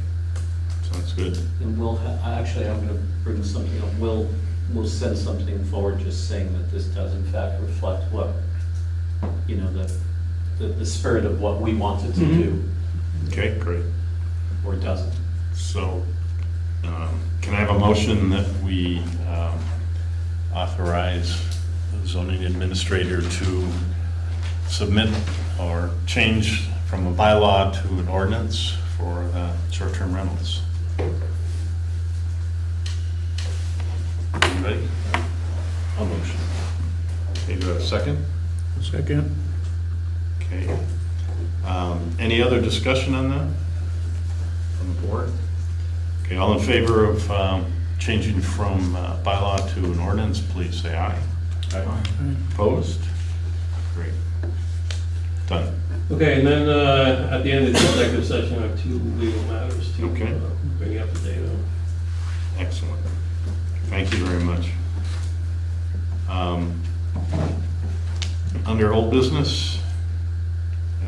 sounds good. And actually, I'm gonna bring something up. We'll send something forward just saying that this does in fact reflect what, you know, the spirit of what we wanted to do, Okay, great. or doesn't. So, can I have a motion that we authorize the zoning administrator to submit or change from a bylaw to an ordinance for short-term rentals? Anybody? I'll motion. Okay, do I have a second? Second. Okay. Any other discussion on that from the board? Okay, all in favor of changing from bylaw to an ordinance, please say aye. Aye. Opposed? Great. Done. Okay, and then at the end of the executive session, I have 2 legal matters to Okay. bring you up to date on. Excellent. Thank you very much. Under old business,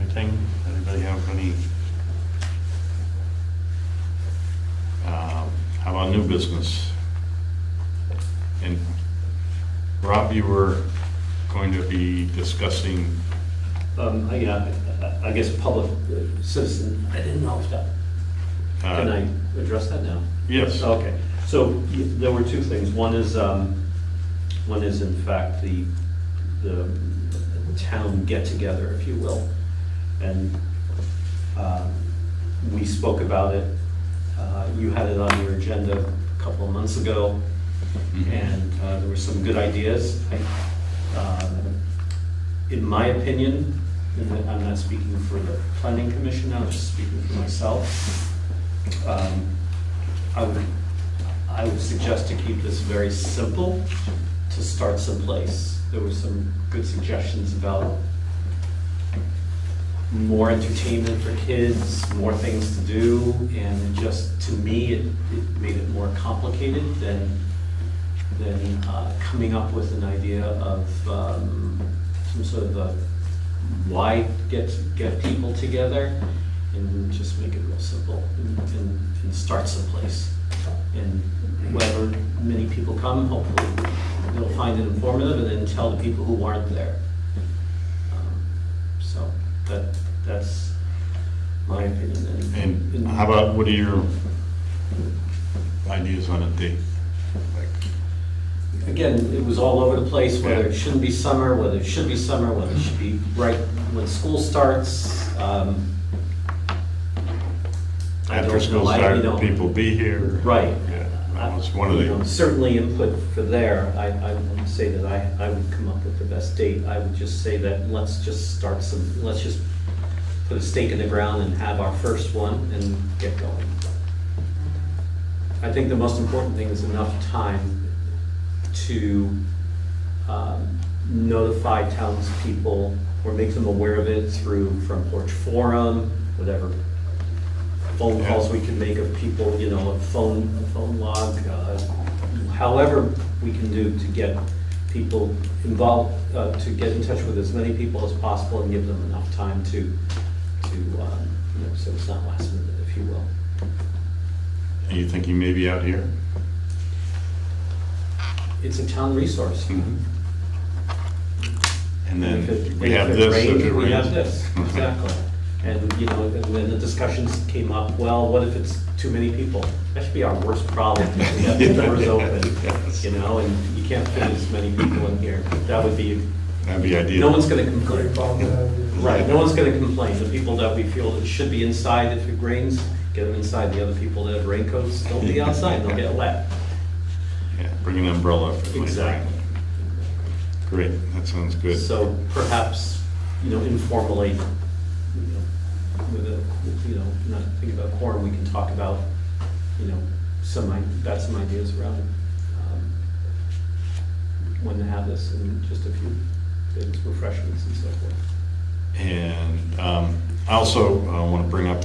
anything, anybody have any? How about new business? And Rob, you were going to be discussing, Yeah, I guess public citizen, I didn't know if that, can I address that now? yes, Okay, so there were 2 things. One is in fact the town get-together, if you will. And we spoke about it. You had it on your agenda a couple of months ago, and there were some good ideas. In my opinion, and I'm not speaking for the planning commission now, I'm just speaking for myself, I would suggest to keep this very simple, to start someplace. There were some good suggestions about more entertainment for kids, more things to do, and just, to me, it made it more complicated than coming up with an idea of some sort of a why get people together, and just make it real simple and start someplace. And wherever many people come, hopefully they'll find it informative, and then tell the people who aren't there. So that's my opinion. and how about, what are your ideas on a date? Again, it was all over the place, whether Yeah. it shouldn't be summer, whether it should be summer, whether it should be right when school starts. I After don't school know. I- you start, know, people be here. Right. Yeah, that was one of You know, the, certainly input for there, I wouldn't say that I would come up with the best date. I would just say that let's just put a stake in the ground and have our first one and get going. I think the most important thing is enough time to notify townspeople or make them aware of it through Front Porch Forum, whatever phone calls we can make of people, you know, a phone log, however we can do to get people involved, to get in touch with as many people as possible and give them enough time to you know, so it's not last minute, if you will. are you thinking maybe out here? It's a town resource. And then If it- we have if it this, if rained, it we have rains. this, exactly. And, you know, and then the discussions came up, well, what if it's too many people? That should be our worst problem, we have the doors open, Yes. you know, and you can't fit as many people in here. That would be, That'd be ideal. no one's gonna complain. Great problem to have. Right, no one's gonna complain. The people that we feel that should be inside if it rains, get them inside. The other people that have raincoats, don't be outside, they'll get wet. Yeah, bring an umbrella if it might rain. Exactly. Great, that sounds good. So perhaps, you know, informally, you know, with a, you know, not thinking about quorum, we can talk about, you know, some ideas around when to have this, and just a few things, refreshments and so forth. And I also want to bring up,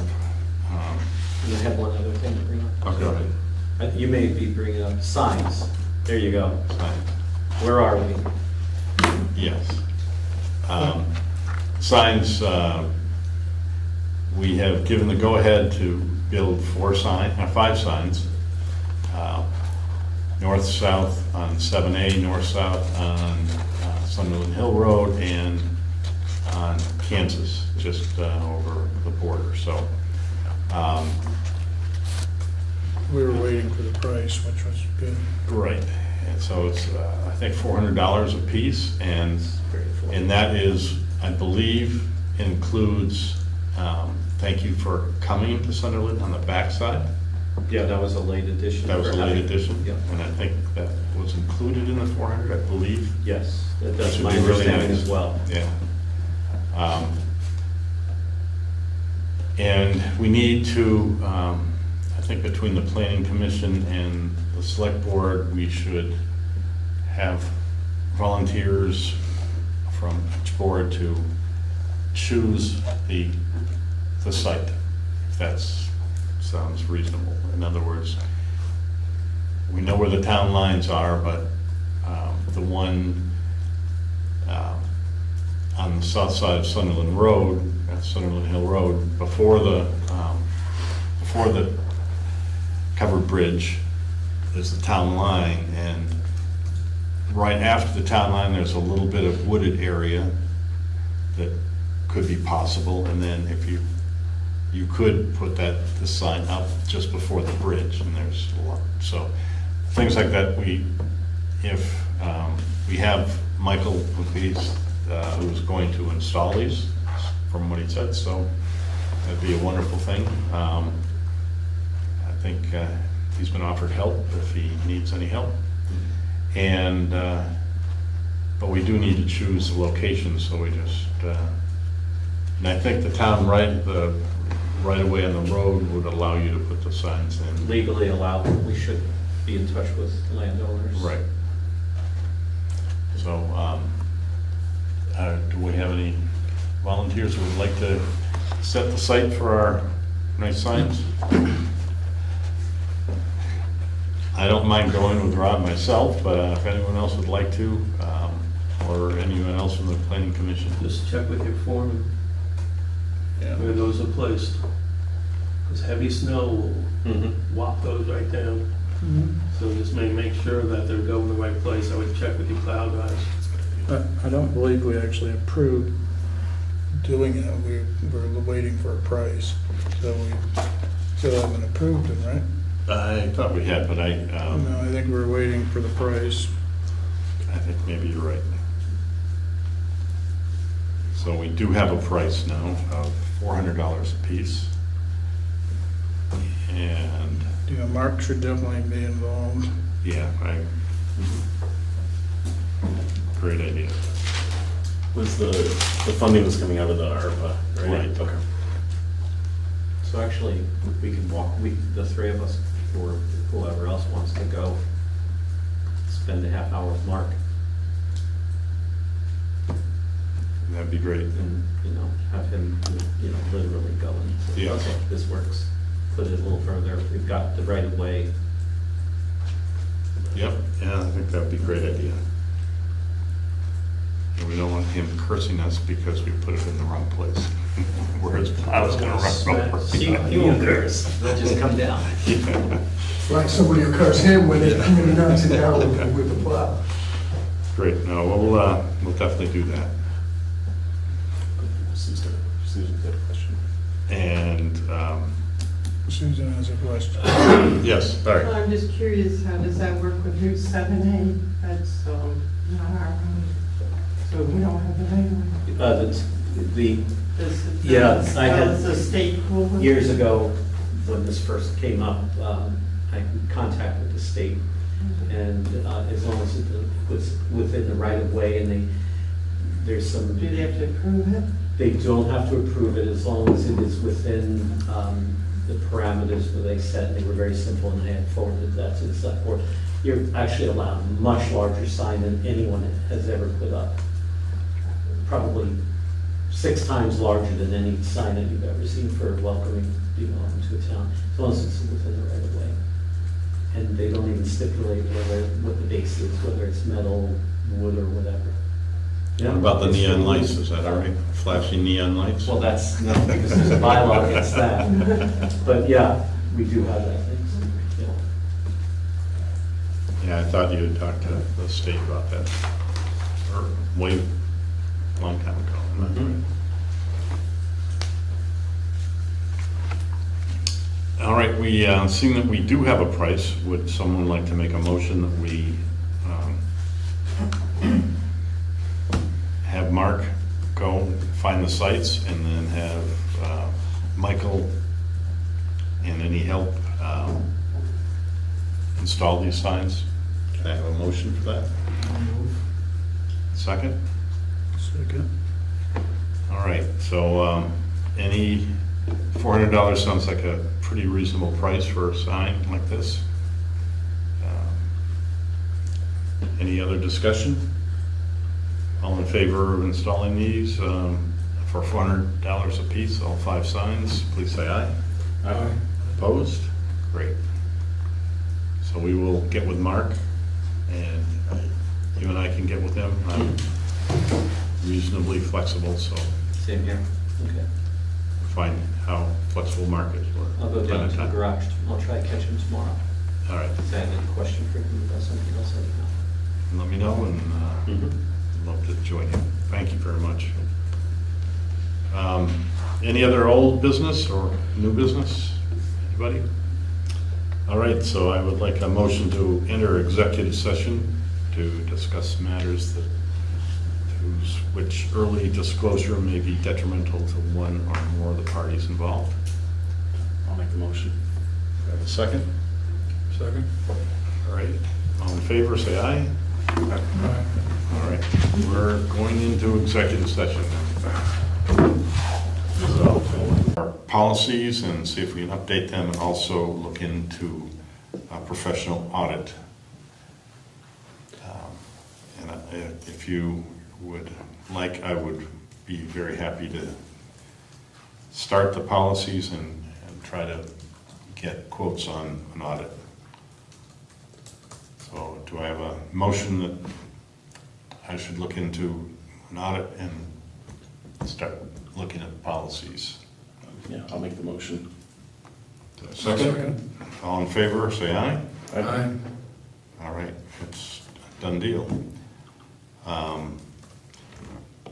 And I have one other thing to bring up. okay, You may be bringing up signs. There you go. signs. Where are we? Yes. Signs, we have given the go-ahead to build 5 signs. North-south on 7A, north-south on Sunderland Hill Road, and on Kansas, just over the border, so. We were waiting for the price, which was good. Right, and so it's, I think, $400 a piece, and that is, I believe, includes, thank you for coming to Sunderland on the backside. Yeah, that was a late addition. That was a late addition, Yeah. and I think that was included in the 400, I believe. Yes, That that's should my be really understanding nice. as well. Yeah. And we need to, I think between the planning commission and the select board, we should have volunteers from each board to choose the site, if that sounds reasonable. In other words, we know where the town lines are, but the one on the south side of Sunderland Road, Sunderland Hill Road, before the covered bridge is the town line, and right after the town line, there's a little bit of wooded area that could be possible, and then if you could put the sign up just before the bridge, and there's a lot. So things like that, if we have Michael McLeese, who's going to install these, from what he said, so that'd be a wonderful thing. I think he's been offered help if he needs any help. And, but we do need to choose the location, so we just, and I think the town right away on the road would allow you to put the signs in. Legally allowed, we should be in touch with landowners. Right. So, do we have any volunteers who would like to set the site for our nice signs? I don't mind going with Rob myself, but if anyone else would like to, or anyone else from the planning commission. Just check with your foreman where those are placed. Because heavy snow will whop those right down. So just make sure that they're going the right place. I would check with your plow guys. I don't believe we actually approved doing it. We're waiting for a price, so we still haven't approved it, right? I thought we had, but No, I think we're waiting for the price. I think maybe you're right. So we do have a price now of $400 a piece. And You know, Mark should definitely be involved. yeah, great idea. Was the funding was coming out of the ARPA, right? Right. Okay. So actually, we can walk, the three of us, or whoever else wants to go, spend a half hour with Mark That'd be great. and, have him, literally go and say, Yes. okay, this works. Put it a little further, we've got the right of way. Yep, yeah, I think that'd be a great idea. And we don't want him cursing us because we put it in the wrong place. Where his plow's gonna run over. He won't curse, they'll just come down. Like somebody will curse him when he knocks it down with the plow. Great, no, we'll definitely do that. Susan's got a question. And, Susan has a question. yes, sorry. Well, I'm just curious, how does that work with Route 7A? That's not our road, so we don't have the right of way. Yeah, I had- Does the state rule with it? Years ago, when this first came up, I contacted the state, and as long as it was within the right of way, and there's some. Do they have to approve it? They don't have to approve it as long as it is within the parameters that they set, and they were very simple, and I had forwarded that to the select board. You're actually allowed a much larger sign than anyone has ever put up. Probably 6 times larger than any sign that you've ever seen for welcoming people into a town, as long as it's within the right of way. And they don't even stipulate what the base is, whether it's metal, wood, or whatever. What about the neon lights, is that all right? Flashing neon lights? Well, that's, no, because there's a bylaw against that. But yeah, we do have that thing. Yeah. Yeah, I thought you had talked to the state about that, or way, long time ago. Am I right? All right, seeing that we do have a price, would someone like to make a motion that we have Mark go find the sites, and then have Michael and any help install these signs? Can I have a motion for that? Second? Second. All right, so any $400 sounds like a pretty reasonable price for a sign like this. Any other discussion? All in favor of installing these for $400 a piece, all 5 signs, please say aye. Aye. Opposed? Great. So we will get with Mark, and you and I can get with him. I'm reasonably flexible, so Same here. Okay. find how flexible Mark is. I'll go down to the garage. I'll try to catch him tomorrow. All right, If I have any question for him about something else, let me know. let me know, and I'd love to join you. Thank you very much. Any other old business or new business? Anybody? All right, so I would like a motion to enter executive session to discuss matters that which early disclosure may be detrimental to one or more of the parties involved. I'll make the motion. Do I have a second? Second? All right, all in favor, say aye. All right, we're going into executive session. So, our policies and see if we can update them, and also look into a professional audit. And if you would like, I would be very happy to start the policies and try to get quotes on an audit. So do I have a motion that I should look into an audit and start looking at policies? Yeah, I'll make the motion. Second? All in favor, say aye. Aye. All right, it's a done deal.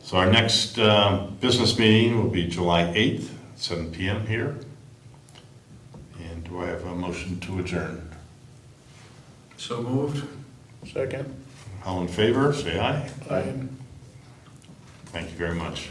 So our next business meeting will be July 8th, 7 p.m. here. And do I have a motion to adjourn? So moved. Second. All in favor, say aye. Aye. Thank you very much.